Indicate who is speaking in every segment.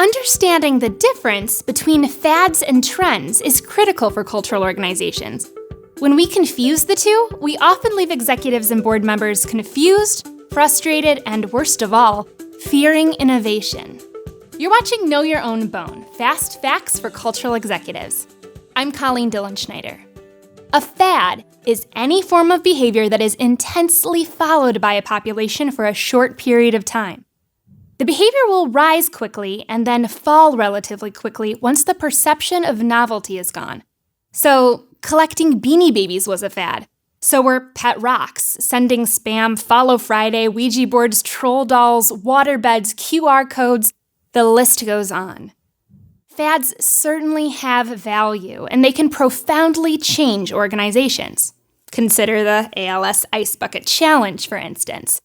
Speaker 1: Understanding the difference between fads and trends is critical for cultural organizations. When we confuse the two, we often leave executives and board members confused, frustrated, and worst of all, fearing innovation. You're watching Know Your Own Bone, Fast Facts for Cultural Executives. I'm Colleen Dilenschneider. A fad is any form of behavior that is intensely followed by a population for a short period of time. The behavior will rise quickly and then fall relatively quickly once the perception of novelty is gone. So, collecting Beanie Babies was a fad. So were pet rocks, sending spam, Follow Friday, Ouija boards, troll dolls, waterbeds, QR codes, the list goes on. Fads certainly have value, and they can profoundly change organizations. Consider the ALS Ice Bucket Challenge, for instance.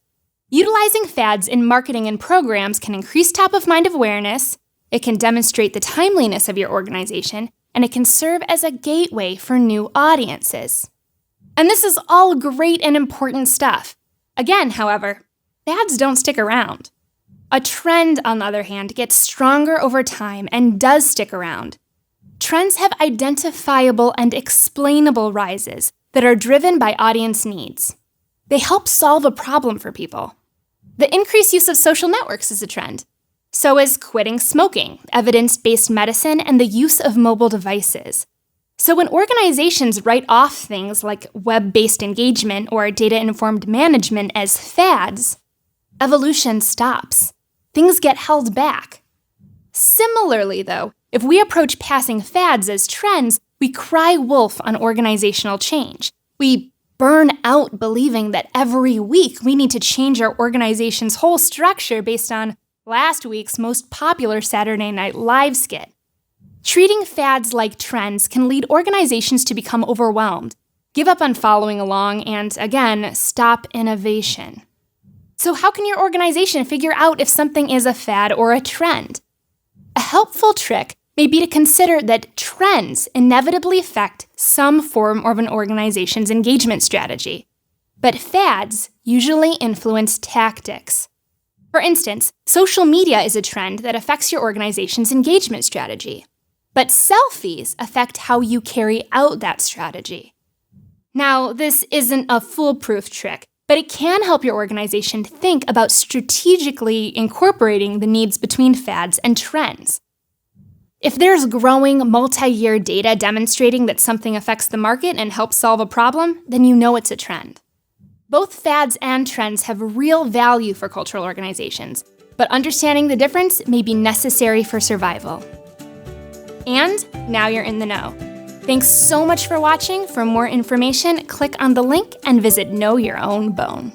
Speaker 1: Utilizing fads in marketing and programs can increase top-of-mind awareness, it can demonstrate the timeliness of your organization, and it can serve as a gateway for new audiences. And this is all great and important stuff. Again, however, fads don't stick around. A trend, on the other hand, gets stronger over time and does stick around. Trends have identifiable and explainable rises that are driven by audience needs. They help solve a problem for people. The increased use of social networks is a trend. So is quitting smoking, evidence-based medicine, and the use of mobile devices. So when organizations write off things like web-based engagement or data-informed management as fads, evolution stops. Things get held back. Similarly, though, if we approach passing fads as trends, we cry wolf on organizational change. We burn out believing that every week we need to change our organization's whole structure based on last week's most popular Saturday Night Live skit. Treating fads like trends can lead organizations to become overwhelmed, give up on following along, and again, stop innovation. So how can your organization figure out if something is a fad or a trend? A helpful trick may be to consider that trends inevitably affect some form of an organization's engagement strategy, but fads usually influence tactics. For instance, social media is a trend that affects your organization's engagement strategy, but selfies affect how you carry out that strategy. Now, this isn't a foolproof trick, but it can help your organization think about strategically incorporating the needs between fads and trends. If there's growing multi-year data demonstrating that something affects the market and helps solve a problem, then you know it's a trend. Both fads and trends have real value for cultural organizations, but understanding the difference may be necessary for survival. And now you're in the know. Thanks so much for watching. For more information, click on the link and visit Know Your Own Bone.